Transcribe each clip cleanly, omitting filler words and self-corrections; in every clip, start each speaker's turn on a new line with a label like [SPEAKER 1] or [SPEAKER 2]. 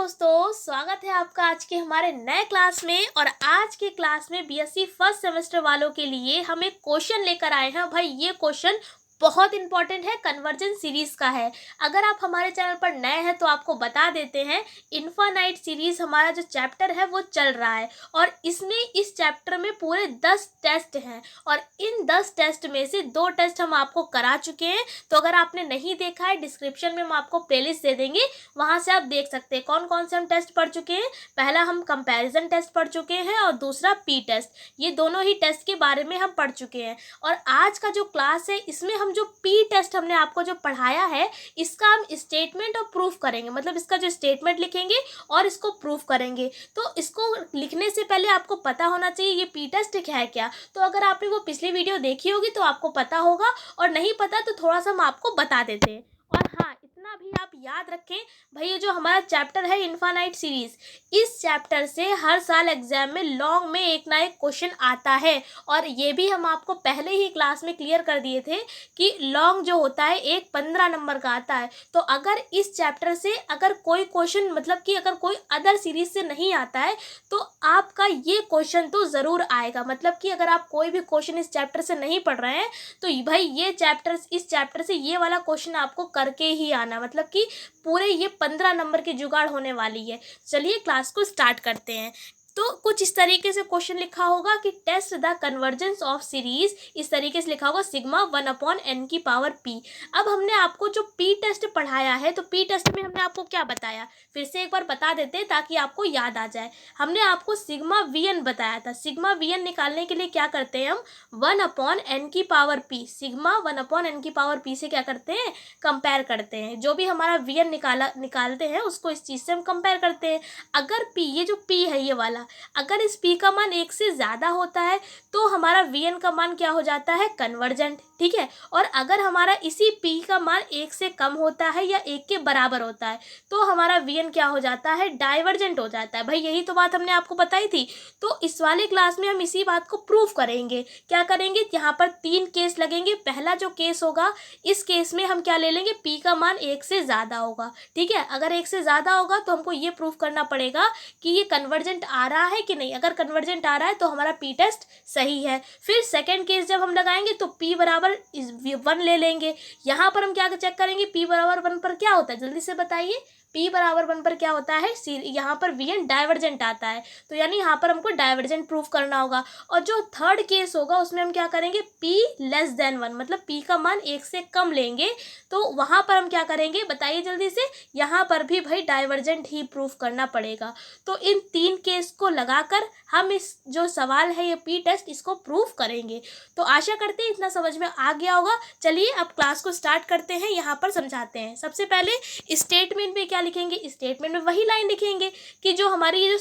[SPEAKER 1] दोस्तों, स्वागत है आपका आज के हमारे नए क्लास में। और आज के क्लास में बीएससी फर्स्ट सेमेस्टर वालों के लिए हम एक क्वेश्चन लेकर आए हैं। भाई ये क्वेश्चन बहुत इंपॉर्टेंट है, कन्वर्जेंस सीरीज का है। अगर आप हमारे चैनल पर नए हैं तो आपको बता देते हैं, इन्फानाइट सीरीज हमारा जो चैप्टर है वो चल रहा है और इसमें इस चैप्टर में पूरे 10 टेस्ट हैं और इन 10 टेस्ट में से 2 टेस्ट हम आपको करा चुके हैं। तो अगर आपने नहीं देखा है, डिस्क्रिप्शन में हम आपको प्लेलिस्ट दे देंगे, वहाँ से आप देख सकते हैं कौन कौन से हम टेस्ट पढ़ चुके हैं। पहला हम कंपैरिजन टेस्ट पढ़ चुके हैं और दूसरा पी टेस्ट। ये दोनों ही टेस्ट के बारे में हम पढ़ चुके हैं। और आज का जो क्लास है इसमें हम जो पी टेस्ट हमने आपको जो पढ़ाया है इसका हम स्टेटमेंट और प्रूफ करेंगे। मतलब इसका जो स्टेटमेंट लिखेंगे और इसको प्रूफ करेंगे। तो इसको लिखने से पहले आपको पता होना चाहिए ये पी टेस्ट है क्या। तो अगर आपने वो पिछली वीडियो देखी होगी तो आपको पता होगा, और नहीं पता तो थोड़ा सा हम आपको बता देते हैं। और हाँ, इतना भी आप याद रखें भाई, ये जो हमारा चैप्टर है इन्फानाइट सीरीज, इस चैप्टर से हर साल एग्जाम में लॉन्ग में एक ना एक क्वेश्चन आता है। और ये भी हम आपको पहले ही क्लास में क्लियर कर दिए थे कि लॉन्ग जो होता है एक 15 नंबर का आता है। तो अगर इस चैप्टर से अगर कोई क्वेश्चन, मतलब कि अगर कोई अदर सीरीज से नहीं आता है तो आपका ये क्वेश्चन तो ज़रूर आएगा। मतलब कि अगर आप कोई भी क्वेश्चन इस चैप्टर से नहीं पढ़ रहे हैं तो भाई ये चैप्टर, इस चैप्टर से ये वाला क्वेश्चन आपको करके ही आना। मतलब कि पूरे ये 15 नंबर की जुगाड़ होने वाली है। चलिए क्लास को स्टार्ट करते हैं। तो कुछ इस तरीके से क्वेश्चन लिखा होगा कि test the convergence of series, इस तरीके से लिखा होगा सिग्मा 1/n की पावर p। अब हमने आपको जो पी टेस्ट पढ़ाया है तो पी टेस्ट में हमने आपको क्या बताया, फिर से एक बार बता देते हैं ताकि आपको याद आ जाए। हमने आपको सिग्मा वीएन बताया था। सिग्मा वीएन निकालने के लिए क्या करते हैं हम, 1/n की पावर p, सिग्मा 1/n की पावर p से क्या करते हैं, कंपेयर करते हैं। जो भी हमारा वीएन निकालते हैं उसको इस चीज़ से हम कंपेयर करते हैं। अगर p, ये जो p है ये वाला, अगर इस p का मान 1 से ज़्यादा होता है तो हमारा vn का मान क्या हो जाता है, कन्वर्जेंट। ठीक है। और अगर हमारा इसी p का मान 1 से कम होता है या 1 के बराबर होता है तो हमारा vn क्या हो जाता है, डाइवर्जेंट हो जाता है। भाई यही तो बात हमने आपको बताई थी। तो इस वाले क्लास में हम इसी बात को प्रूफ करेंगे। क्या करेंगे, यहाँ पर 3 केस लगेंगे। पहला जो केस होगा, इस केस में हम क्या ले लेंगे, p का मान 1 से ज़्यादा होगा। ठीक है। अगर 1 से ज़्यादा होगा तो हमको ये प्रूफ करना पड़ेगा कि ये कन्वर्जेंट आ रहा है कि नहीं। अगर कन्वर्जेंट आ रहा है तो हमारा पी टेस्ट सही है। फिर सेकंड केस जब हम लगाएंगे तो p बराबर 1 ले लेंगे। यहाँ पर हम क्या चेक करेंगे, p बराबर 1 पर क्या होता है, जल्दी से बताइए। p बराबर 1 पर क्या होता है, यहाँ पर vn डाइवर्जेंट आता है। तो यानी यहाँ पर हमको डाइवर्जेंट प्रूफ करना होगा। और जो थर्ड केस होगा उसमें हम क्या करेंगे, p लेस देन 1, मतलब p का मान 1 से कम लेंगे। तो वहाँ पर हम क्या करेंगे, बताइए जल्दी से। यहाँ पर भी भाई डाइवर्जेंट ही प्रूफ करना पड़ेगा। तो इन 3 केस को लगाकर हम इस जो सवाल है ये पी टेस्ट, इसको प्रूफ करेंगे। तो आशा करते हैं इतना समझ में आ गया होगा। चलिए अब क्लास को स्टार्ट करते हैं। यहाँ पर समझाते हैं। सबसे पहले स्टेटमेंट में क्या लिखेंगे, स्टेटमेंट में वही लाइन लिखेंगे कि जो हमारी ये जो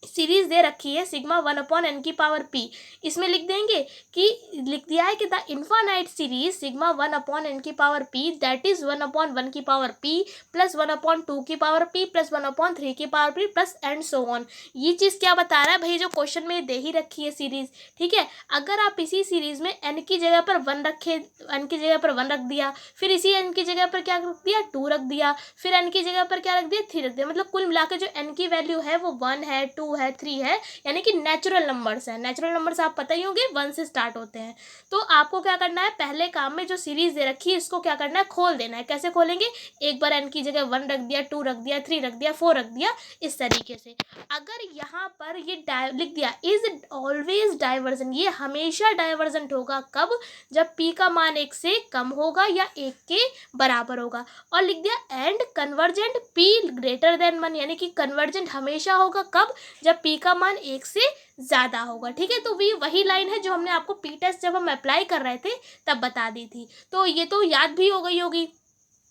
[SPEAKER 1] सीरीज दे रखी है सिग्मा 1/n की पावर p, इसमें लिख देंगे कि लिख दिया है कि the infinite series sigma 1/n की पावर p दैट इज 1/1 की पावर p प्लस 1/2 की पावर p प्लस 1/3 की power p plus and so on. ये चीज़ क्या बता रहा है भाई, जो क्वेश्चन में दे ही रखी है सीरीज। ठीक है। अगर आप इसी सीरीज में n की जगह पर 1 रखे, n की जगह पर 1 रख दिया, फिर इसी n की जगह पर क्या रख दिया, 2 रख दिया, फिर n की जगह पर क्या रख दिया, 3 रख दिया। मतलब कुल मिला के जो n की वैल्यू है वो 1 है, 2 है, 3 है, यानी कि नेचुरल नंबर्स हैं। नेचुरल नंबर्स आप पता ही होंगे 1 से स्टार्ट होते हैं। तो आपको क्या करना है, पहले काम में जो सीरीज दे रखी है इसको क्या करना है, खोल देना है। कैसे खोलेंगे, एक बार n की जगह 1 रख दिया, 2 रख दिया, 3 रख दिया, 4 रख दिया, इस तरीके से। अगर यहाँ पर ये लिख दिया इज ऑलवेज डाइवर्जेंट, ये हमेशा डाइवर्जेंट होगा। कब, जब p का मान 1 से कम होगा या 1 के बराबर होगा। और लिख दिया and convergent p greater than 1, यानी कि कन्वर्जेंट हमेशा होगा कब, जब p का मान 1 से ज़्यादा होगा। ठीक है। तो वही लाइन है जो हमने आपको पी टेस्ट जब हम अप्लाई कर रहे थे तब बता दी थी। तो ये तो याद भी हो गई होगी।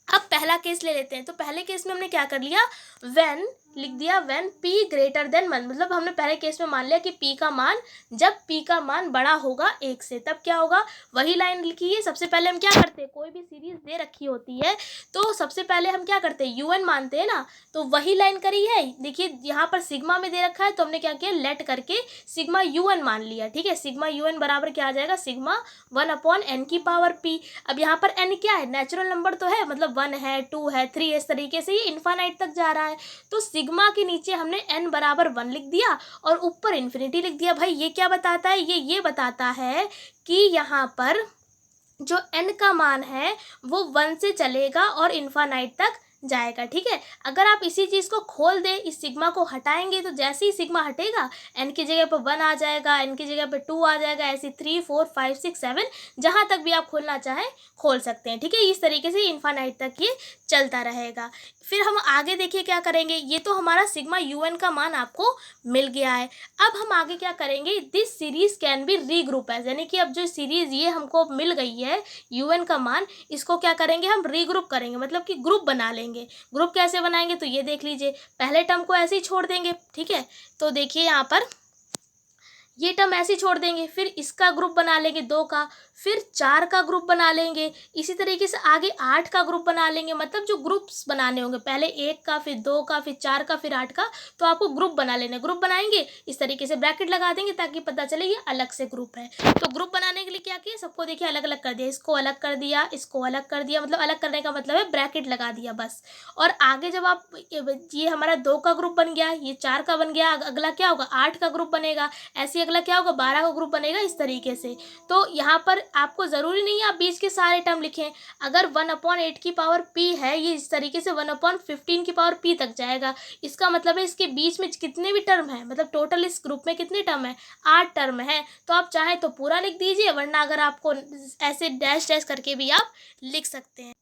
[SPEAKER 1] अब पहला केस ले लेते हैं। तो पहले केस में हमने क्या कर लिया, व्हेन लिख दिया, व्हेन p ग्रेटर देन 1, मतलब हमने पहले केस में मान लिया कि p का मान, जब p का मान बड़ा होगा 1 से, तब क्या होगा, वही लाइन लिखी है। सबसे पहले हम क्या करते हैं, कोई भी सीरीज दे रखी होती है तो सबसे पहले हम क्या करते हैं, un मानते हैं ना। तो वही लाइन करी है। देखिए यहाँ पर सिग्मा में दे रखा है तो हमने क्या किया, लेट करके सिग्मा un मान लिया। ठीक है। सिग्मा un बराबर क्या आ जाएगा, सिग्मा 1/n की पावर p। अब यहाँ पर n क्या है, नेचुरल नंबर तो है, मतलब 1 है, 2 है, 3, इस तरीके से ये इन्फानाइट तक जा रहा है। तो सिग्मा के नीचे हमने n बराबर 1 लिख दिया और ऊपर इन्फिनिटी लिख दिया। भाई ये क्या बताता है, ये बताता है कि यहाँ पर जो n का मान है वो 1 से चलेगा और इन्फानाइट तक जाएगा। ठीक है, अगर आप इसी चीज़ को खोल दें, इस सिग्मा को हटाएंगे तो जैसे ही सिग्मा हटेगा n की जगह पर 1 आ जाएगा, n की जगह पर 2 आ जाएगा, ऐसे 3, 4, 5, 6, 7 जहाँ तक भी आप खोलना चाहें खोल सकते हैं। ठीक है, इस तरीके से इन्फानाइट तक ये चलता रहेगा। फिर हम आगे देखिए क्या करेंगे, ये तो हमारा सिग्मा un का मान आपको मिल गया है। अब हम आगे क्या करेंगे, this series can be regroup as, यानी कि अब जो सीरीज ये हमको मिल गई है un का मान, इसको क्या करेंगे हम रीग्रुप करेंगे, मतलब कि ग्रुप बना लेंगे। ग्रुप कैसे बनाएंगे तो ये देख लीजिए, पहले टर्म को ऐसे ही छोड़ देंगे। ठीक है, तो देखिए यहाँ पर ये टर्म ऐसे ही छोड़ देंगे, फिर इसका ग्रुप बना लेंगे 2 का, फिर 4 का ग्रुप बना लेंगे, इसी तरीके से आगे 8 का ग्रुप बना लेंगे। मतलब जो ग्रुप्स बनाने होंगे, पहले 1 का, फिर 2 का, फिर 4 का, फिर 8 का, तो आपको ग्रुप बना लेना। ग्रुप बनाएंगे, इस तरीके से ब्रैकेट लगा देंगे ताकि पता चले ये अलग से ग्रुप है। तो ग्रुप बनाने के लिए क्या किया, सबको देखिए अलग अलग कर दिया, इसको अलग कर दिया, इसको अलग कर दिया, मतलब अलग करने का मतलब है ब्रैकेट लगा दिया बस। और आगे जब आप ये हमारा 2 का ग्रुप बन गया, ये 4 का बन गया, अगला क्या होगा 8 का ग्रुप बनेगा, ऐसे अगला क्या होगा 12 का ग्रुप बनेगा, इस तरीके से। तो यहाँ पर आपको ज़रूरी नहीं है आप बीच के सारे टर्म लिखें। अगर 1/8 की पावर p है, ये इस तरीके से 1/15 की पावर p तक जाएगा। इसका मतलब है इसके बीच में कितने भी टर्म हैं, मतलब टोटल इस ग्रुप में कितने टर्म है, 8 टर्म है। तो आप चाहें तो पूरा लिख दीजिए, वरना अगर आपको ऐसे डैश डैश करके भी आप लिख सकते हैं।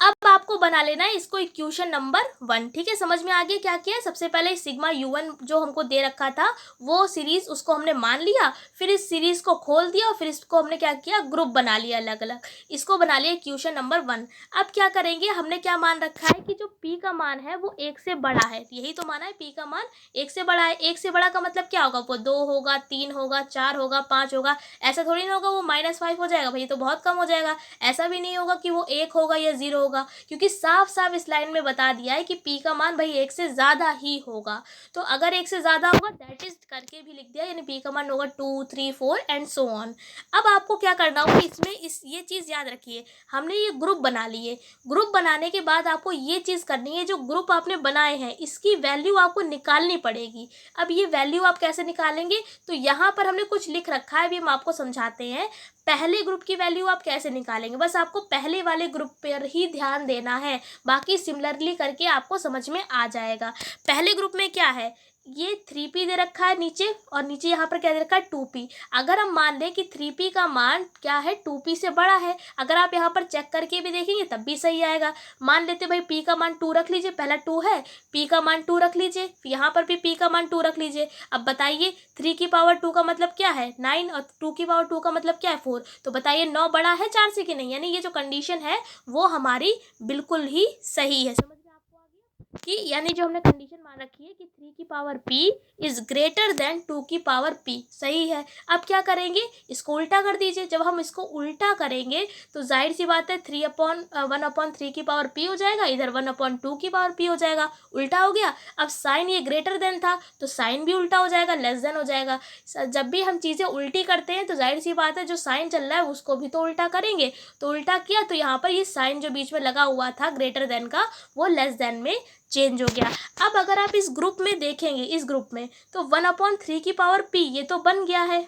[SPEAKER 1] अब आपको बना लेना है इसको इक्वेशन नंबर 1। ठीक है, समझ में आ गया क्या किया है। सबसे पहले सिग्मा u1 जो हमको दे रखा था वो सीरीज, उसको हमने मान लिया, फिर इस सीरीज को खोल दिया और फिर इसको हमने क्या किया ग्रुप बना लिया अलग अलग, इसको बना लिया इक्वेशन नंबर 1। अब क्या करेंगे, हमने क्या मान रखा है कि जो p का मान है वो 1 से बड़ा है, यही तो माना है p का मान 1 से बड़ा है। 1 से बड़ा का मतलब क्या होगा, वो 2 होगा, 3 होगा, 4 होगा, 5 होगा। ऐसा थोड़ी ना होगा वो -5 हो जाएगा, भाई तो बहुत कम हो जाएगा। ऐसा भी नहीं होगा कि वो 1 होगा या 0 होगा, क्योंकि साफ साफ इस लाइन में बता दिया है कि p का मान भाई 1 से ज़्यादा ही होगा। तो अगर 1 से ज़्यादा होगा दैट इज करके भी लिख दिया, यानी p का मान होगा 2, 3, 4 एंड सो ऑन। अब आपको क्या करना होगा इसमें, ये चीज़ याद रखिए, हमने ये ग्रुप बना लिए। ग्रुप बनाने के बाद आपको ये चीज़ करनी है, जो ग्रुप आपने बनाए हैं इसकी वैल्यू आपको निकालनी पड़ेगी। अब ये वैल्यू आप कैसे निकालेंगे, तो यहाँ पर हमने कुछ लिख रखा है, अभी हम आपको समझाते हैं। पहले ग्रुप की वैल्यू आप कैसे निकालेंगे, बस आपको पहले वाले ग्रुप पर ही ध्यान देना है, बाकी सिमिलरली करके आपको समझ में आ जाएगा। पहले ग्रुप में क्या है, ये 3p दे रखा है नीचे, और नीचे यहाँ पर क्या दे रखा है 2p। अगर हम मान लें कि 3p का मान क्या है 2p से बड़ा है, अगर आप यहाँ पर चेक करके भी देखेंगे तब भी सही आएगा। मान लेते भाई p का मान 2 रख लीजिए, पहला 2 है, p का मान 2 रख लीजिए, यहाँ पर भी p का मान 2 रख लीजिए। अब बताइए 3 की पावर 2 का मतलब क्या है 9, और 2 की पावर 2 का मतलब क्या है 4। तो बताइए 9 बड़ा है 4 से कि नहीं, यानी ये जो कंडीशन है वो हमारी बिल्कुल ही सही है। समझ में आपको आ गया कि यानी जो हमने कंडीशन मान रखी है कि 3 की power p is greater than 2 की पावर p, सही है। अब क्या करेंगे, इसको उल्टा कर दीजिए। जब हम इसको उल्टा करेंगे तो जाहिर सी बात है 1/3 की पावर p हो जाएगा, इधर 1/2 की पावर p हो जाएगा, उल्टा हो गया। अब साइन ये ग्रेटर देन था तो साइन भी उल्टा हो जाएगा, लेस देन हो जाएगा। जब भी हम चीज़ें उल्टी करते हैं तो जाहिर सी बात है जो साइन चल रहा है उसको भी तो उल्टा करेंगे। तो उल्टा किया तो यहाँ पर ये साइन जो बीच में लगा हुआ था ग्रेटर देन का वो लेस देन में चेंज हो गया। अब अगर आप इस ग्रुप में देखेंगे, इस ग्रुप में तो 1/3 की पावर p ये तो बन गया है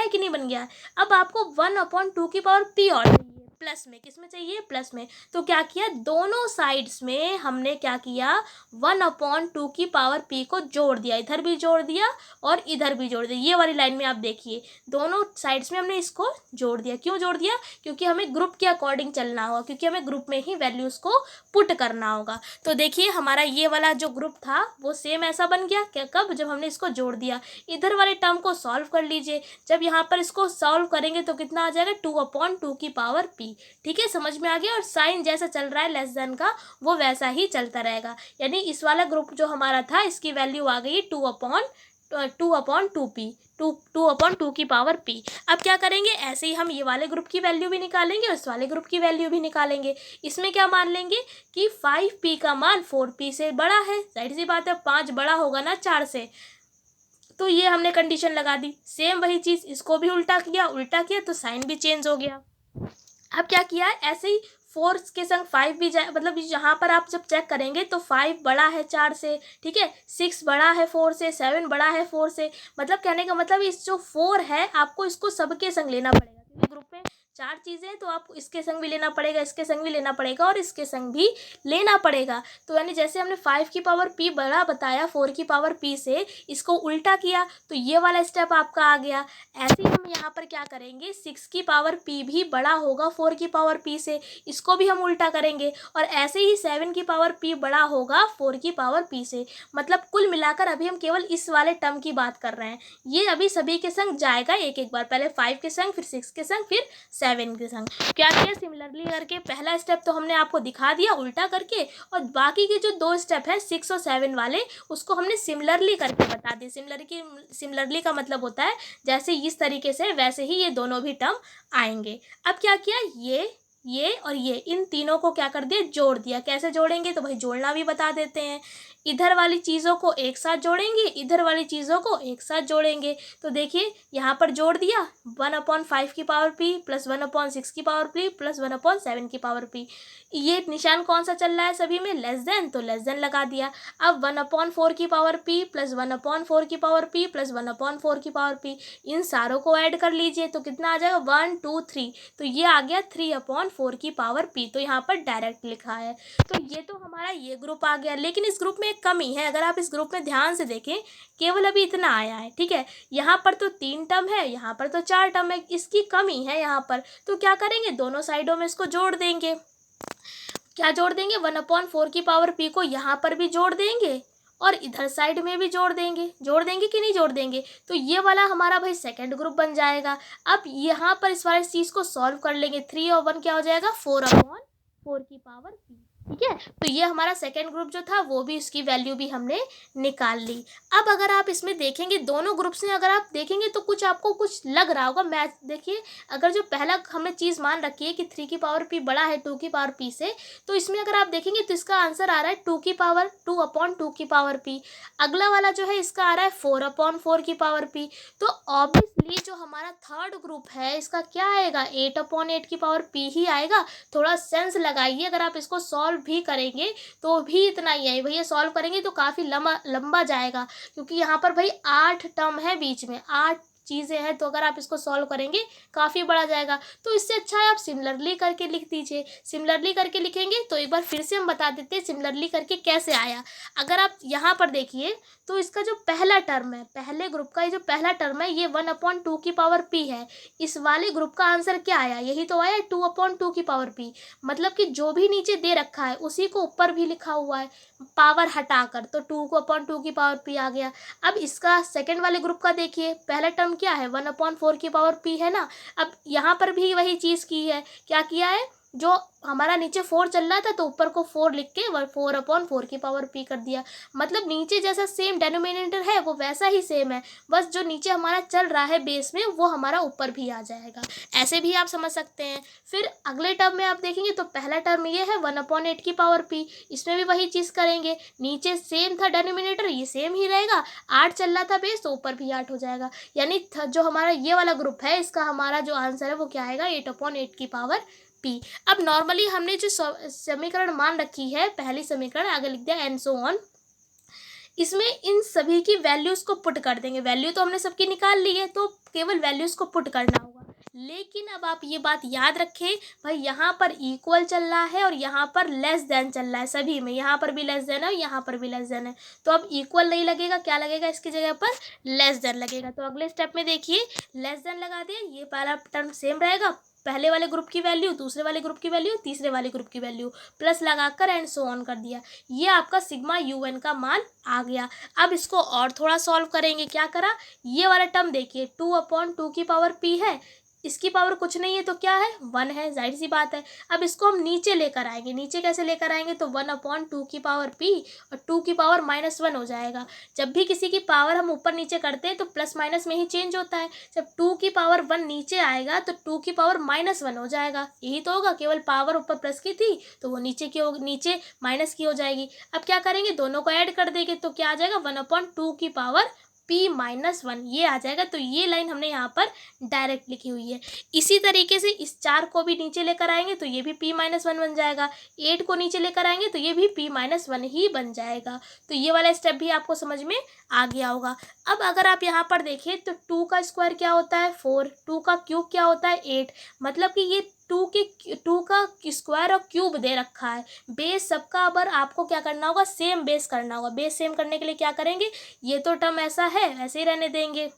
[SPEAKER 1] कि नहीं बन गया है। अब आपको 1/2 की पावर p और चाहिए, प्लस में, किस में चाहिए प्लस में। तो क्या किया, दोनों साइड्स में हमने क्या किया 1/2 की पावर p को जोड़ दिया, इधर भी जोड़ दिया और इधर भी जोड़ दिया। ये वाली लाइन में आप देखिए दोनों साइड्स में हमने इसको जोड़ दिया। क्यों जोड़ दिया, क्योंकि हमें ग्रुप के अकॉर्डिंग चलना होगा, क्योंकि हमें ग्रुप में ही वैल्यूज़ को पुट करना होगा। तो देखिए हमारा ये वाला जो ग्रुप था वो सेम ऐसा बन गया क्या, कब, जब हमने इसको जोड़ दिया। इधर वाले टर्म को सॉल्व कर लीजिए, जब यहाँ पर इसको सॉल्व करेंगे तो कितना आ जाएगा 2/2 की पावर p। ठीक है, समझ में आ गया। और साइन जैसा चल रहा है लेस देन का वो वैसा ही चलता रहेगा, यानी इस वाला ग्रुप जो हमारा था इसकी वैल्यू आ गई 2/2 की पावर p। अब क्या करेंगे, ऐसे ही हम ये वाले ग्रुप की वैल्यू भी निकालेंगे और इस वाले ग्रुप की वैल्यू भी निकालेंगे। इसमें क्या मान लेंगे कि 5p का मान 4p से बड़ा है, जाहिर सी बात है 5 बड़ा होगा ना 4 से, तो ये हमने कंडीशन लगा दी। सेम वही चीज़ इसको भी उल्टा किया तो साइन भी चेंज हो गया। अब क्या किया है, ऐसे ही 4 के संग 5 भी जाए, मतलब यहाँ पर आप जब चेक करेंगे तो 5 बड़ा है 4 से, ठीक है, 6 बड़ा है 4 से, 7 बड़ा है 4 से। मतलब कहने का मतलब इस जो 4 है आपको इसको सबके संग लेना पड़ेगा, क्योंकि ग्रुप में 4 चीज़ें हैं तो आपको इसके संग भी लेना पड़ेगा, इसके संग भी लेना पड़ेगा और इसके संग भी लेना पड़ेगा। तो यानी जैसे हमने 5 की पावर p बड़ा बताया 4 की पावर p से, इसको उल्टा किया तो ये वाला स्टेप आपका आ गया। ऐसे ही हम यहाँ पर क्या करेंगे, 6 की पावर p भी बड़ा होगा 4 की पावर p से, इसको भी हम उल्टा करेंगे। और ऐसे ही 7 की पावर p बड़ा होगा 4 की पावर p से। मतलब कुल मिलाकर अभी हम केवल इस वाले टर्म की बात कर रहे हैं। ये अभी सभी के संग जाएगा एक एक बार, पहले 5 के संग, फिर 6 के संग, फिर 7 के संग। क्या किया, सिमिलरली करके पहला स्टेप तो हमने आपको दिखा दिया उल्टा करके, और बाकी के जो 2 स्टेप है 6 और 7 वाले, उसको हमने सिमिलरली करके बता दिए। सिमिलरली का मतलब होता है जैसे इस तरीके से वैसे ही ये दोनों भी टर्म आएंगे। अब क्या किया, ये और ये इन तीनों को क्या कर दिया, जोड़ दिया। कैसे जोड़ेंगे, तो भाई जोड़ना भी बता देते हैं। इधर वाली चीज़ों को एक साथ जोड़ेंगे, इधर वाली चीज़ों को एक साथ जोड़ेंगे। तो देखिए यहाँ पर जोड़ दिया 1/5 की पावर p प्लस 1/6 की पावर p प्लस 1/7 की पावर p। ये निशान कौन सा चल रहा है सभी में, लेस देन, तो लेस देन लगा दिया। अब 1/4 की पावर p प्लस 1/4 की पावर p प्लस 1/4 की पावर p, इन सारों को ऐड कर लीजिए तो कितना आ जाएगा, 1 2 3, तो ये आ गया 3/4 की पावर p। तो यहाँ पर डायरेक्ट लिखा है। तो ये तो हमारा ये ग्रुप आ गया। लेकिन इस ग्रुप में एक कमी है, अगर आप इस ग्रुप में ध्यान से देखें, केवल अभी इतना आया है, ठीक है। यहाँ पर तो 3 टर्म है, यहाँ पर तो 4 टर्म है, इसकी कमी है यहाँ पर। तो क्या करेंगे, दोनों साइडों में इसको जोड़ देंगे। क्या जोड़ देंगे, 1/4 की पावर p को यहाँ पर भी जोड़ देंगे और इधर साइड में भी जोड़ देंगे। जोड़ देंगे कि नहीं जोड़ देंगे, तो ये वाला हमारा भाई सेकंड ग्रुप बन जाएगा। अब यहाँ पर इस वाले चीज़ को सॉल्व कर लेंगे, 3 और 1 क्या हो जाएगा, 4/4 की पावर p, ठीक है। तो ये हमारा सेकंड ग्रुप जो था वो भी, इसकी वैल्यू भी हमने निकाल ली। अब अगर आप इसमें देखेंगे दोनों ग्रुप्स में अगर आप देखेंगे तो कुछ आपको कुछ लग रहा होगा। मैथ देखिए, अगर जो पहला हमने चीज़ मान रखी है कि 3 की पावर p बड़ा है 2 की पावर p से, तो इसमें अगर आप देखेंगे तो इसका आंसर आ रहा है 2 2/2 की पावर p। अगला वाला जो है इसका आ रहा है 4/4 की पावर p। तो ऑब्वियसली जो हमारा थर्ड ग्रुप है इसका क्या आएगा, 8/8 की पावर p ही आएगा। थोड़ा सेंस लगाइए, अगर आप इसको सॉल्व भी करेंगे तो भी इतना ही है भैया। सॉल्व करेंगे तो काफ़ी लंबा जाएगा, क्योंकि यहाँ पर भाई 8 टर्म है, बीच में 8 चीज़ें हैं, तो अगर आप इसको सॉल्व करेंगे काफ़ी बड़ा जाएगा। तो इससे अच्छा है आप सिमिलरली करके लिख दीजिए। सिमिलरली करके लिखेंगे तो एक बार फिर से हम बता देते हैं सिमिलरली करके कैसे आया। अगर आप यहाँ पर देखिए तो इसका जो पहला टर्म है, पहले ग्रुप का ये जो पहला टर्म है, ये 1/2 की पावर p है। इस वाले ग्रुप का आंसर क्या आया, यही तो आया 2/2 की पावर p। मतलब कि जो भी नीचे दे रखा है उसी को ऊपर भी लिखा हुआ है पावर हटाकर, तो 2/2 की पावर p आ गया। अब इसका सेकंड वाले ग्रुप का देखिए, पहला टर्म क्या है, 1/4 की पावर p है ना। अब यहाँ पर भी वही चीज़ की है, क्या किया है, जो हमारा नीचे 4 चल रहा था तो ऊपर को 4 लिख के 4/4 की पावर p कर दिया। मतलब नीचे जैसा सेम डेनोमिनेटर है वो वैसा ही सेम है, बस जो नीचे हमारा चल रहा है बेस में वो हमारा ऊपर भी आ जाएगा। ऐसे भी आप समझ सकते हैं। फिर अगले टर्म में आप देखेंगे तो पहला टर्म ये है 1/8 की पावर p, इसमें भी वही चीज़ करेंगे। नीचे सेम था डेनोमिनेटर, ये सेम ही रहेगा, 8 चल रहा था बेस तो ऊपर भी 8 हो जाएगा। यानी जो हमारा ये वाला ग्रुप है इसका हमारा जो आंसर है वो क्या आएगा, 8/8 की पावर p। अब नॉर्मली हमने जो समीकरण मान रखी है, पहली समीकरण आगे लिख दिया एंड सो ऑन, इसमें इन सभी की वैल्यूज को पुट कर देंगे। वैल्यू तो हमने सबकी निकाल ली है, तो केवल वैल्यूज को पुट करना होगा। लेकिन अब आप ये बात याद रखें भाई, यहाँ पर इक्वल चल रहा है और यहाँ पर लेस देन चल रहा है सभी में, यहाँ पर भी लेस देन है और यहाँ पर भी लेस देन है। तो अब इक्वल नहीं लगेगा, क्या लगेगा इसकी जगह पर, लेस देन लगेगा। तो अगले स्टेप में देखिए लेस देन लगा दिया, ये पहला टर्म सेम रहेगा, पहले वाले ग्रुप की वैल्यू, दूसरे वाले ग्रुप की वैल्यू, तीसरे वाले ग्रुप की वैल्यू, प्लस लगाकर एंड सो ऑन कर दिया। ये आपका सिग्मा UN का मान आ गया। अब इसको और थोड़ा सॉल्व करेंगे। क्या करा, ये वाला टर्म देखिए 2/2 की पावर p है, इसकी पावर कुछ नहीं है तो क्या है, 1 है, जाहिर सी बात है। अब इसको हम नीचे लेकर आएंगे। नीचे कैसे लेकर आएंगे, तो 1/2 की पावर p और 2 की पावर -1 हो जाएगा। जब भी किसी की पावर हम ऊपर नीचे करते हैं तो प्लस माइनस में ही चेंज होता है। जब 2 की पावर 1 नीचे आएगा तो 2 की पावर -1 हो जाएगा। यही तो होगा, केवल पावर ऊपर प्लस की थी तो वो नीचे माइनस की हो जाएगी। अब क्या करेंगे, दोनों को ऐड कर देंगे तो क्या आ जाएगा, 1/2 की पावर p-1 ये आ जाएगा। तो ये लाइन हमने यहाँ पर डायरेक्ट लिखी हुई है। इसी तरीके से इस 4 को भी नीचे लेकर आएंगे तो ये भी p-1 बन जाएगा। 8 को नीचे लेकर आएंगे तो ये भी p-1 ही बन जाएगा। तो ये वाला स्टेप भी आपको समझ में आ गया होगा। अब अगर आप यहाँ पर देखें तो 2 का स्क्वायर क्या होता है 4, 2 का क्यूब क्या होता है 8, मतलब कि ये 2 का स्क्वायर और क्यूब दे रखा है। बेस सबका अबर आपको क्या करना होगा, सेम बेस करना होगा। बेस सेम करने के लिए क्या करेंगे, ये तो टर्म ऐसा है वैसे ही रहने देंगे,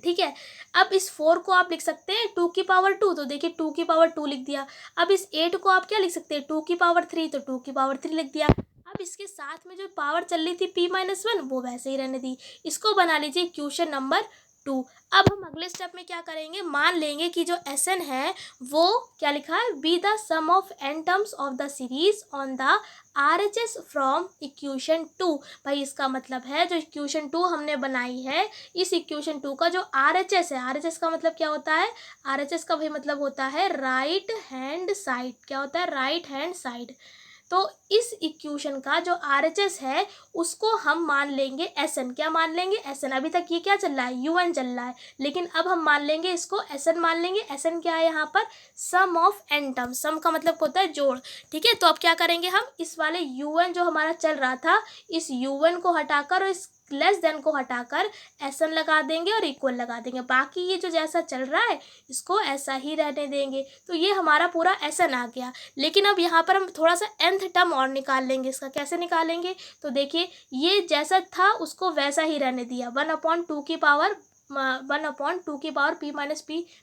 [SPEAKER 1] ठीक है। अब इस 4 को आप लिख सकते हैं 2 की पावर 2, तो देखिए 2 की पावर 2 लिख दिया। अब इस 8 को आप क्या लिख सकते हैं 2 की पावर 3, तो 2 की पावर 3 लिख दिया। अब इसके साथ में जो पावर चल रही थी p-1 वो वैसे ही रहने दी। इसको बना लीजिए इक्वेशन नंबर 2। अब हम अगले स्टेप में क्या करेंगे, मान लेंगे कि जो Sn है वो क्या लिखा है, be the sum of n terms of the series on the RHS from equation 2। भाई इसका मतलब है जो इक्वेशन 2 हमने बनाई है, इस इक्वेशन 2 का जो RHS है, RHS का मतलब क्या होता है, RHS का भाई मतलब होता है राइट हैंड साइड। क्या होता है, राइट हैंड साइड। तो इस इक्वेशन का जो RHS है उसको हम मान लेंगे Sn। क्या मान लेंगे, Sn। अभी तक ये क्या चल रहा है, UN चल रहा है, लेकिन अब हम मान लेंगे इसको Sn मान लेंगे। Sn क्या है यहाँ पर, सम ऑफ n टर्म। सम का मतलब होता है जोड़, ठीक है। तो अब क्या करेंगे हम, इस वाले UN जो हमारा चल रहा था, इस UN को हटाकर और इस लेस देन को हटाकर Sn लगा देंगे और इक्वल लगा देंगे। बाकी ये जो जैसा चल रहा है इसको ऐसा ही रहने देंगे। तो ये हमारा पूरा Sn आ गया। लेकिन अब यहाँ पर हम थोड़ा सा nth टर्म और निकाल लेंगे। इसका कैसे निकालेंगे, तो देखिए ये जैसा था उसको वैसा ही रहने दिया। 1/2 की पावर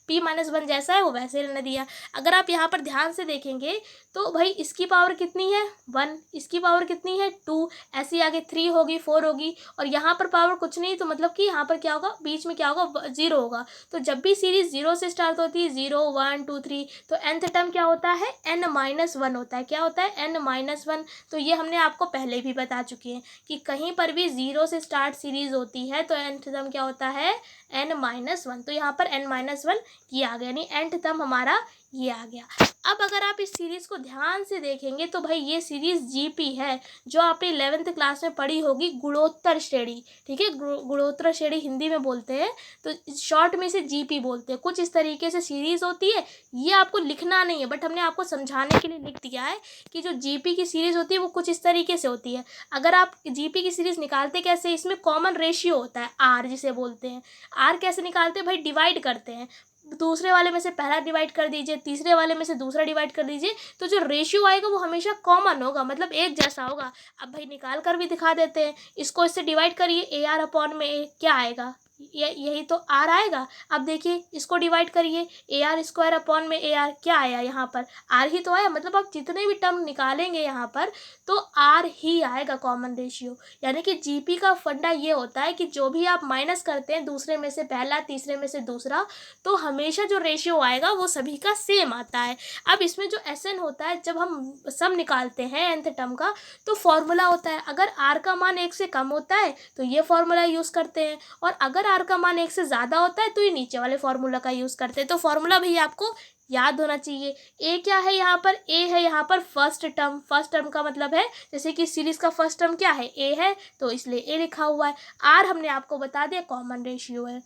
[SPEAKER 1] p-1 जैसा है वो वैसे रहने दिया। अगर आप यहाँ पर ध्यान से देखेंगे तो भाई इसकी पावर कितनी है 1, इसकी पावर कितनी है 2, ऐसी आगे 3 होगी 4 होगी, और यहाँ पर पावर कुछ नहीं, तो मतलब कि यहाँ पर क्या होगा, बीच में क्या होगा 0 होगा। तो जब भी सीरीज 0 से स्टार्ट होती है 0 1 2 3, तो nth टर्म क्या होता है n-1 होता है। क्या होता है n-1। तो ये हमने आपको पहले भी बता चुके हैं कि कहीं पर भी 0 से स्टार्ट सीरीज होती है तो nth टर्म क्या होता है n-1। तो यहाँ पर n-1 ये आ गया, यानी nth टर्म हमारा ये आ गया। अब अगर आप इस सीरीज़ को ध्यान से देखेंगे तो भाई ये सीरीज़ जीपी है, जो आपने 11th क्लास में पढ़ी होगी, गुणोत्तर श्रेणी, ठीक है। गुणोत्तर श्रेणी हिंदी में बोलते हैं, तो शॉर्ट में से जीपी बोलते हैं। कुछ इस तरीके से सीरीज़ होती है, ये आपको लिखना नहीं है बट हमने आपको समझाने के लिए लिख दिया है कि जो जीपी की सीरीज़ होती है वो कुछ इस तरीके से होती है। अगर आप जीपी की सीरीज़ निकालते कैसे, इसमें कॉमन रेशियो होता है आर जिसे बोलते हैं। आर कैसे निकालते हैं भाई, डिवाइड करते हैं, दूसरे वाले में से पहला डिवाइड कर दीजिए, तीसरे वाले में से दूसरा डिवाइड कर दीजिए, तो जो रेशियो आएगा वो हमेशा कॉमन होगा, मतलब एक जैसा होगा। अब भाई निकाल कर भी दिखा देते हैं, इसको इससे डिवाइड करिए, AR/A क्या आएगा, यही तो आर आएगा। अब देखिए इसको डिवाइड करिए, AR² क्या आया, यहाँ पर आर ही तो आया। मतलब आप जितने भी टर्म निकालेंगे यहाँ पर तो आर ही आएगा कॉमन रेशियो। यानी कि जीपी का फंडा ये होता है कि जो भी आप माइनस करते हैं, दूसरे में से पहला तीसरे में से दूसरा, तो हमेशा जो रेशियो आएगा वो सभी का सेम आता है। अब इसमें जो Sn होता है, जब हम सम निकालते हैं nth टर्म का, तो फॉर्मूला होता है, अगर r का मान 1 से कम होता है तो ये फॉर्मूला यूज़ करते हैं, और अगर r का मान 1 से ज़्यादा होता है तो ये नीचे वाले फॉर्मूला का यूज़ करते हैं। तो फॉर्मूला भी आपको याद होना चाहिए। ए क्या है यहाँ पर, ए है यहाँ पर फर्स्ट टर्म। फर्स्ट टर्म का मतलब है, जैसे कि सीरीज का फर्स्ट टर्म क्या है, ए है, तो इसलिए ए लिखा हुआ है। आर हमने आपको बता दिया कॉमन रेशियो है।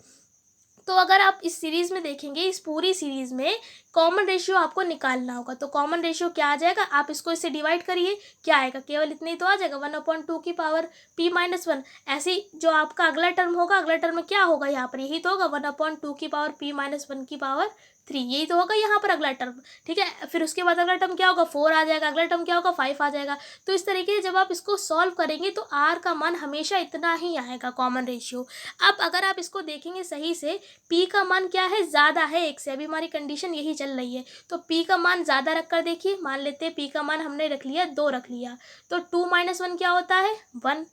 [SPEAKER 1] तो अगर आप इस सीरीज़ में देखेंगे, इस पूरी सीरीज़ में कॉमन रेशियो आपको निकालना होगा। तो कॉमन रेशियो क्या आ जाएगा, आप इसको इससे डिवाइड करिए, क्या आएगा, केवल इतनी तो आ जाएगा 1/2 की पावर p-1। ऐसे जो आपका अगला टर्म होगा, अगला टर्म में क्या होगा, यहाँ पर यही तो होगा 1/2 की पावर p-1 की पावर 3, यही तो होगा यहाँ पर अगला टर्म, ठीक है। फिर उसके बाद अगला टर्म क्या होगा 4 आ जाएगा, अगला टर्म क्या होगा 5 आ जाएगा। तो इस तरीके से जब आप इसको सॉल्व करेंगे तो आर का मान हमेशा इतना ही आएगा कॉमन रेशियो। अब अगर आप इसको देखेंगे सही से, पी का मान क्या है, ज़्यादा है 1 से, अभी हमारी कंडीशन यही चल रही है, तो पी का मान ज़्यादा रख कर देखिए, मान लेते हैं पी का मान हमने रख लिया 2 रख लिया, तो 2 - 1 क्या होता है 1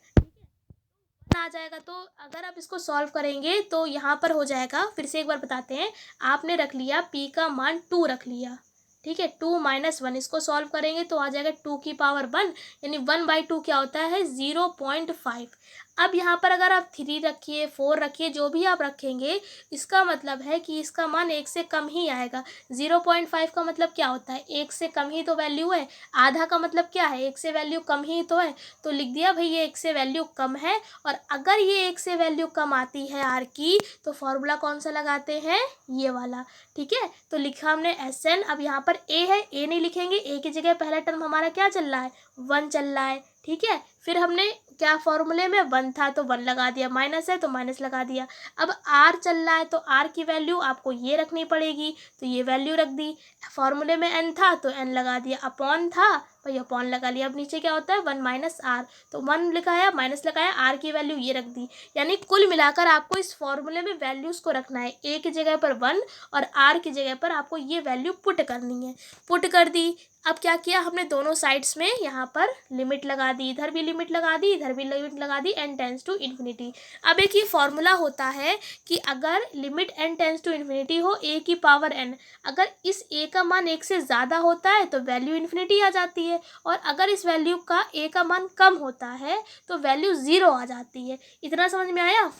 [SPEAKER 1] आ जाएगा। तो अगर आप इसको सॉल्व करेंगे तो यहाँ पर हो जाएगा, फिर से एक बार बताते हैं, आपने रख लिया p का मान 2 रख लिया, ठीक है। 2 - 1 इसको सॉल्व करेंगे तो आ जाएगा 2 की पावर 1, यानी 1/2 क्या होता है 0.5। अब यहाँ पर अगर आप 3 रखिए, 4 रखिए, जो भी आप रखेंगे, इसका मतलब है कि इसका मान 1 से कम ही आएगा। 0.5 का मतलब क्या होता है, 1 से कम ही तो वैल्यू है। आधा का मतलब क्या है, 1 से वैल्यू कम ही तो है। तो लिख दिया भाई ये 1 से वैल्यू कम है, और अगर ये 1 से वैल्यू कम आती है आर की, तो फॉर्मूला कौन सा लगाते हैं, ये वाला। ठीक है, तो लिखा हमने Sn। अब यहाँ पर a है, a नहीं लिखेंगे, a की जगह पहला टर्म हमारा क्या चल रहा है, 1 चल रहा है। ठीक है, फिर हमने क्या फॉर्मूले में 1 था तो 1 लगा दिया, माइनस है तो माइनस लगा दिया। अब r चल रहा है तो r की वैल्यू आपको ये रखनी पड़ेगी, तो ये वैल्यू रख दी। फॉर्मूले में n था तो n लगा दिया, अपॉन था भाई अपॉन लगा लिया। अब नीचे क्या होता है, 1 माइनस आर, तो 1 लिखाया माइनस लगाया, आर की वैल्यू ये रख दी। यानी कुल मिलाकर आपको इस फॉर्मूले में वैल्यूज़ को रखना है, ए की जगह पर 1 और आर की जगह पर आपको ये वैल्यू पुट करनी है। पुट कर दी। अब क्या किया हमने, दोनों साइड्स में यहाँ पर लिमिट लगा दी, इधर भी लिमिट लगा दी, इधर भी लिमिट लगा दी, n टेंस टू इन्फिनिटी। अब एक ये फॉर्मूला होता है कि अगर limit n tends to infinity हो a की पावर n, अगर इस a का मान 1 से ज़्यादा होता है तो वैल्यू इन्फिनिटी आ जाती है, और अगर इस वैल्यू का a का मान कम होता है तो वैल्यू 0 आ जाती है। इतना समझ में आया।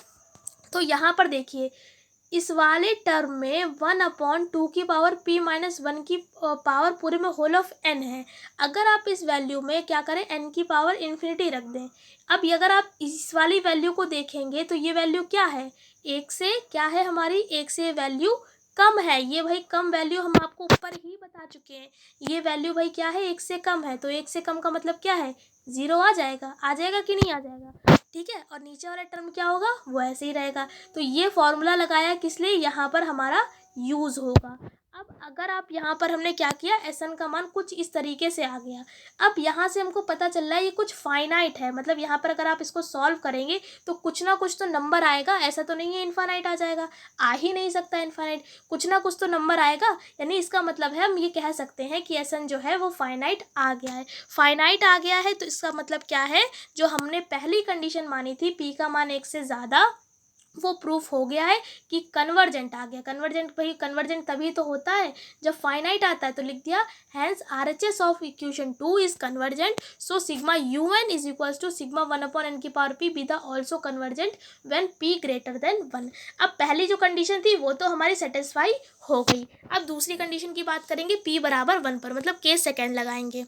[SPEAKER 1] तो यहाँ पर देखिए, इस वाले टर्म में 1/2 की पावर p माइनस 1 की पावर पूरे में होल ऑफ n है। अगर आप इस वैल्यू में क्या करें, n की पावर इन्फिनिटी रख दें। अब ये अगर आप इस वाली वैल्यू को देखेंगे तो ये वैल्यू क्या है, 1 से क्या है हमारी, 1 से वैल्यू कम है। ये भाई कम वैल्यू हम आपको ऊपर ही बता चुके हैं। ये वैल्यू भाई क्या है, 1 से कम है, तो 1 से कम का मतलब क्या है, 0 आ जाएगा। आ जाएगा कि नहीं आ जाएगा, ठीक है। और नीचे वाला टर्म क्या होगा, वो ऐसे ही रहेगा। तो ये फॉर्मूला लगाया किस लिए, यहाँ पर हमारा यूज़ होगा। अब अगर आप यहाँ पर हमने क्या किया, एस एन का मान कुछ इस तरीके से आ गया। अब यहाँ से हमको पता चल रहा है ये कुछ फाइनाइट है, मतलब यहाँ पर अगर आप इसको सॉल्व करेंगे तो कुछ ना कुछ तो नंबर आएगा। ऐसा तो नहीं है इनफाइनाइट आ जाएगा, आ ही नहीं सकता इनफाइनाइट, कुछ ना कुछ तो नंबर आएगा। यानी इसका मतलब है हम ये कह सकते हैं कि एस एन जो है वो फाइनाइट आ गया है। फाइनाइट आ गया है तो इसका मतलब क्या है, जो हमने पहली कंडीशन मानी थी पी का मान 1 से ज़्यादा, वो प्रूफ हो गया है कि कन्वर्जेंट आ गया। कन्वर्जेंट भाई कन्वर्जेंट तभी तो होता है जब फाइनाइट आता है। तो लिख दिया hence RHS of equation 2 is convergent, so sigma UN is equals to sigma 1/n की power p be the also convergent when p greater than 1। अब पहली जो कंडीशन थी वो तो हमारी सेटिस्फाई हो गई। अब दूसरी कंडीशन की बात करेंगे, p बराबर 1 पर, मतलब केस सेकेंड लगाएंगे।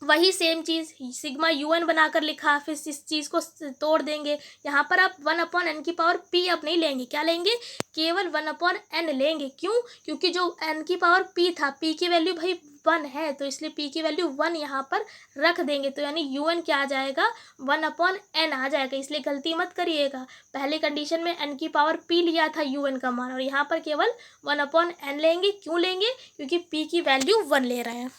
[SPEAKER 1] वही सेम चीज़ सिग्मा UN बनाकर लिखा, फिर इस चीज़ को तोड़ देंगे। यहाँ पर आप 1/n की पावर p अब नहीं लेंगे, क्या लेंगे, केवल 1/n लेंगे। क्यों, क्योंकि जो n की पावर p था, p की वैल्यू भाई 1 है, तो इसलिए p की वैल्यू 1 यहाँ पर रख देंगे। तो यानी UN क्या आ जाएगा, 1/n आ जाएगा। इसलिए गलती मत करिएगा, पहले कंडीशन में n की पावर p लिया था UN का मान, और यहाँ पर केवल 1/n लेंगे। क्यों लेंगे, क्योंकि p की वैल्यू 1 ले रहे हैं।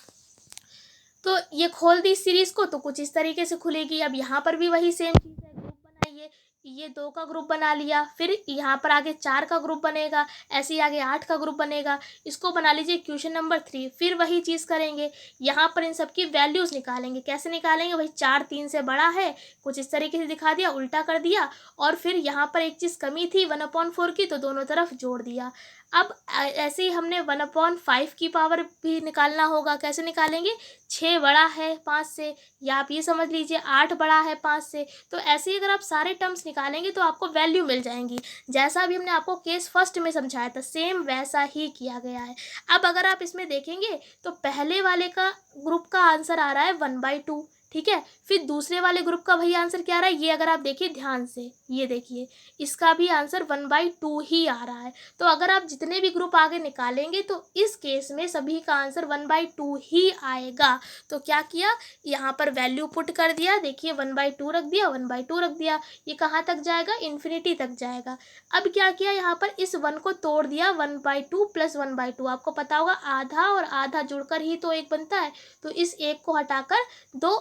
[SPEAKER 1] तो ये खोल दी इस सीरीज़ को तो कुछ इस तरीके से खुलेगी। अब यहाँ पर भी वही सेम चीज़ है, ग्रुप बनाइए, ये 2 का ग्रुप बना लिया, फिर यहाँ पर आगे 4 का ग्रुप बनेगा, ऐसे ही आगे 8 का ग्रुप बनेगा। इसको बना लीजिए क्वेश्चन नंबर 3। फिर वही चीज़ करेंगे, यहाँ पर इन सब की वैल्यूज़ निकालेंगे। कैसे निकालेंगे भाई, 4 3 से बड़ा है, कुछ इस तरीके से दिखा दिया, उल्टा कर दिया, और फिर यहाँ पर एक चीज़ कमी थी 1/4 की, तो दोनों तरफ जोड़ दिया। अब ऐसे ही हमने 1/5 की पावर भी निकालना होगा। कैसे निकालेंगे, 6 बड़ा है 5 से, या आप ये समझ लीजिए 8 बड़ा है 5 से। तो ऐसे ही अगर आप सारे टर्म्स निकालेंगे तो आपको वैल्यू मिल जाएंगी। जैसा भी हमने आपको केस फर्स्ट में समझाया था, सेम वैसा ही किया गया है। अब अगर आप इसमें देखेंगे तो पहले वाले का ग्रुप का आंसर आ रहा है 1/2, ठीक है। फिर दूसरे वाले ग्रुप का वही आंसर क्या आ रहा है, ये अगर आप देखिए ध्यान से, ये देखिए इसका भी आंसर 1/2 ही आ रहा है। तो अगर आप जितने भी ग्रुप आगे निकालेंगे तो इस केस में सभी का आंसर 1/2 ही आएगा। तो क्या किया, यहाँ पर वैल्यू पुट कर दिया, देखिए 1/2 रख दिया, 1/2 रख दिया। ये कहाँ तक जाएगा, इन्फिनिटी तक जाएगा। अब क्या किया, यहाँ पर इस 1 को तोड़ दिया, 1/2 प्लस 1/2, आपको पता होगा आधा और आधा जुड़कर ही तो 1 बनता है। तो इस 1 को हटाकर 2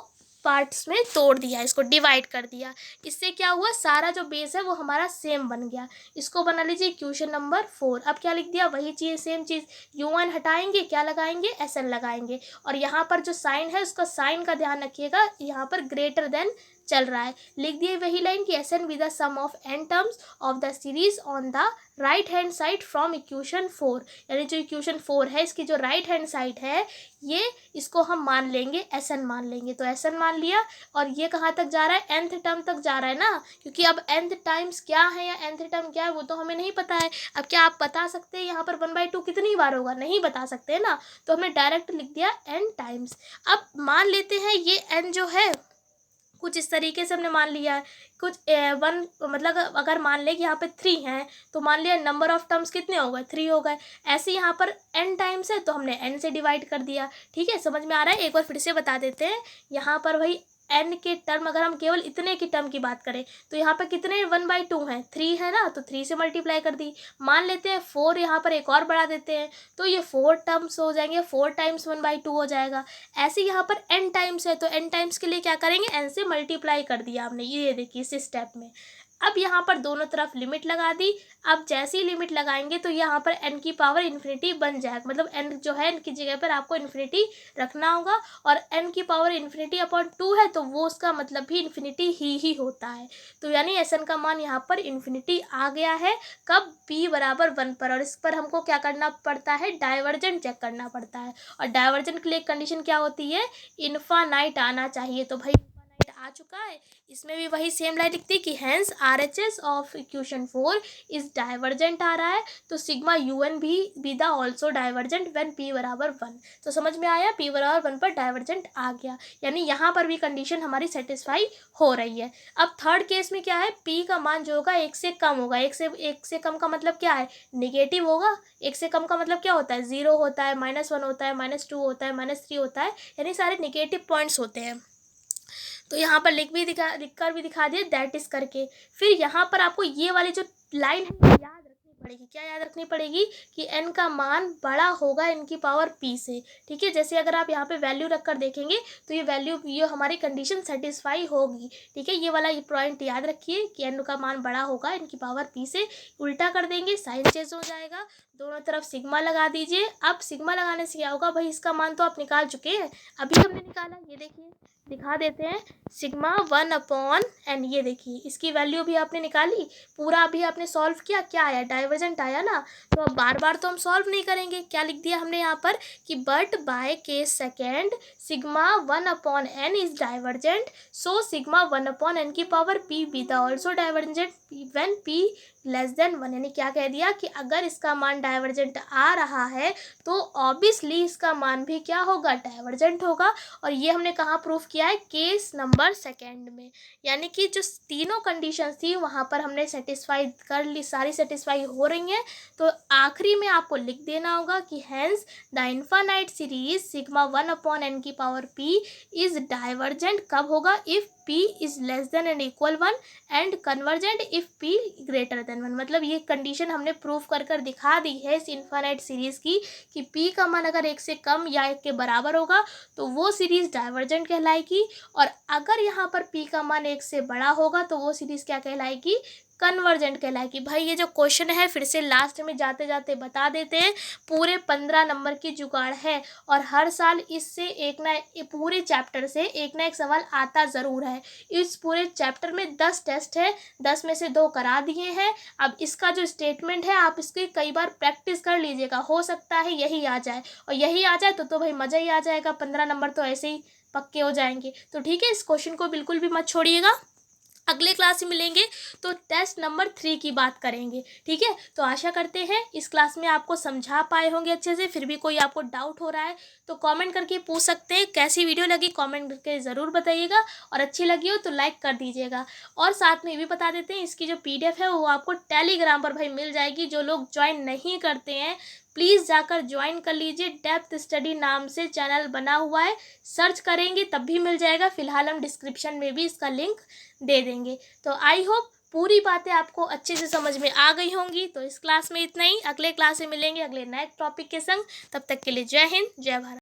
[SPEAKER 1] पार्ट्स में तोड़ दिया, इसको डिवाइड कर दिया। इससे क्या हुआ, सारा जो बेस है वो हमारा सेम बन गया। इसको बना लीजिए क्वेश्चन नंबर 4। अब क्या लिख दिया, वही चीज़ सेम चीज़, UN हटाएंगे, क्या लगाएंगे, SN लगाएंगे, और यहाँ पर जो साइन है उसका साइन का ध्यान रखिएगा, यहाँ पर ग्रेटर देन चल रहा है। लिख दिए वही लाइन कि S N be the sum of N terms of the series on the right hand side from equation 4, यानी जो इक्वेशन 4 है इसकी जो राइट हैंड साइड है ये इसको हम मान लेंगे एस एन मान लेंगे। तो एस एन मान लिया और ये कहाँ तक जा रहा है, nth टर्म तक जा रहा है ना, क्योंकि अब nth टाइम्स क्या है या nth टर्म क्या है वो तो हमें नहीं पता है। अब क्या आप बता सकते हैं यहाँ पर 1/2 कितनी बार होगा, नहीं बता सकते ना, तो हमने डायरेक्ट लिख दिया n टाइम्स। अब मान लेते हैं ये n जो है कुछ इस तरीके से हमने मान लिया है, कुछ 1 मतलब अगर मान लें कि यहाँ पे 3 हैं तो मान लिया नंबर ऑफ टर्म्स कितने हो गए, 3 हो गए। ऐसे यहाँ पर n टाइम्स है तो हमने n से डिवाइड कर दिया। ठीक है, समझ में आ रहा है। एक बार फिर से बता देते हैं, यहाँ पर भाई n के टर्म अगर हम केवल इतने की टर्म की बात करें तो यहाँ पर कितने 1/2 हैं, 3 है ना, तो 3 से मल्टीप्लाई कर दी। मान लेते हैं 4 यहाँ पर एक और बढ़ा देते हैं तो ये 4 टर्म्स हो जाएंगे, 4 टाइम्स 1/2 हो जाएगा। ऐसे यहाँ पर n टाइम्स है तो n टाइम्स के लिए क्या करेंगे, n से मल्टीप्लाई कर दिया हमने, ये देखिए इस स्टेप में। अब यहाँ पर दोनों तरफ लिमिट लगा दी। अब जैसे ही लिमिट लगाएंगे तो यहाँ पर n की पावर इन्फिनिटी बन जाएगा, मतलब n जो है n की जगह पर आपको इन्फिनिटी रखना होगा और n की पावर इन्फिनिटी अपॉन 2 है तो वो उसका मतलब भी इन्फिनिटी ही होता है। तो यानी Sn का मान यहाँ पर इन्फिनिटी आ गया है, कब, p बराबर 1 पर। और इस पर हमको क्या करना पड़ता है, डाइवर्जेंट चेक करना पड़ता है। और डाइवर्जेंट के लिए कंडीशन क्या होती है, इन्फानाइट आना चाहिए। तो भाई आ चुका है। इसमें भी वही सेम लाइन लिखती है कि hence RHS of equation 4 is divergent आ रहा है तो सिग्मा UN भी be the also divergent when p बराबर 1। तो समझ में आया, p बराबर 1 पर डाइवर्जेंट आ गया, यानी यहाँ पर भी कंडीशन हमारी सेटिस्फाई हो रही है। अब थर्ड केस में क्या है, p का मान जो होगा 1 से कम होगा। 1 से कम का मतलब क्या है, निगेटिव होगा। 1 से कम का मतलब क्या होता है, 0 होता है, -1 होता है, -2 होता है, -3 होता है, यानी सारे निगेटिव पॉइंट्स होते हैं। तो यहाँ पर लिख कर भी दिखा दिया दैट इज करके। फिर यहाँ पर आपको ये वाली जो लाइन है याद रखनी पड़ेगी। क्या याद रखनी पड़ेगी कि n का मान बड़ा होगा n की पावर p से। ठीक है, जैसे अगर आप यहाँ पे वैल्यू रख कर देखेंगे तो ये हमारी कंडीशन सेटिस्फाई होगी। ठीक है, ये वाला ये पॉइंट याद रखिए कि n का मान बड़ा होगा n की पावर p से। उल्टा कर देंगे, साइन चेंज हो जाएगा, दोनों तरफ सिग्मा लगा दीजिए। अब सिग्मा लगाने से क्या होगा, भाई इसका मान तो आप निकाल चुके हैं, अभी हमने निकाला, ये देखिए दिखा देते हैं, सिग्मा 1/n। ये देखिए इसकी वैल्यू भी आपने निकाली, पूरा अभी आपने सॉल्व किया, क्या आया, डाइवर्जेंट आया ना। तो अब बार बार तो हम सॉल्व नहीं करेंगे, क्या लिख दिया हमने यहाँ पर कि but by case second sigma 1/n is divergent, so sigma 1/n की power p be the also divergent when p <1। यानी क्या कह दिया कि अगर इसका मान डाइवर्जेंट आ रहा है तो ऑब्वियसली इसका मान भी क्या होगा, डाइवर्जेंट होगा। और ये हमने कहाँ प्रूफ किया है, केस नंबर सेकेंड में। यानी कि जो तीनों कंडीशंस थी वहाँ पर हमने सेटिस्फाई कर ली, सारी सेटिस्फाई हो रही हैं। तो आखिरी में आपको लिख देना होगा कि hence the infinite series sigma 1/n की पावर p इज डाइवर्जेंट कब होगा, if p is less than and equal 1 and convergent if p greater than 1। मतलब ये कंडीशन हमने प्रूफ कर दिखा दी है इस इन्फानाइट सीरीज की कि p का मान अगर 1 से कम या 1 के बराबर होगा तो वो सीरीज डाइवर्जेंट कहलाएगी, और अगर यहाँ पर p का मान 1 से बड़ा होगा तो वो सीरीज क्या कहलाएगी, कन्वर्जेंट कहलाएगी। भाई ये जो क्वेश्चन है फिर से लास्ट में जाते जाते बता देते हैं, पूरे 15 नंबर की जुगाड़ है और हर साल इससे पूरे चैप्टर से एक ना एक सवाल आता ज़रूर है। इस पूरे चैप्टर में 10 टेस्ट है, 10 में से 2 करा दिए हैं। अब इसका जो स्टेटमेंट है आप इसकी कई बार प्रैक्टिस कर लीजिएगा, हो सकता है यही आ जाए, और यही आ जाए तो भाई मज़ा ही आ जाएगा, 15 नंबर तो ऐसे ही पक्के हो जाएंगे। तो ठीक है, इस क्वेश्चन को बिल्कुल भी मत छोड़िएगा। अगले क्लास में मिलेंगे तो टेस्ट नंबर 3 की बात करेंगे। ठीक है, तो आशा करते हैं इस क्लास में आपको समझा पाए होंगे अच्छे से। फिर भी कोई आपको डाउट हो रहा है तो कमेंट करके पूछ सकते हैं। कैसी वीडियो लगी कमेंट करके ज़रूर बताइएगा, और अच्छी लगी हो तो लाइक कर दीजिएगा। और साथ में ये भी बता देते हैं इसकी जो PDF है वो आपको टेलीग्राम पर भाई मिल जाएगी। जो लोग ज्वाइन नहीं करते हैं प्लीज़ जाकर ज्वाइन कर लीजिए, डेप्थ स्टडी नाम से चैनल बना हुआ है, सर्च करेंगे तब भी मिल जाएगा। फिलहाल हम डिस्क्रिप्शन में भी इसका लिंक दे देंगे। तो आई होप पूरी बातें आपको अच्छे से समझ में आ गई होंगी। तो इस क्लास में इतना ही, अगले क्लास में मिलेंगे अगले नए टॉपिक के संग। तब तक के लिए जय हिंद, जय भारत।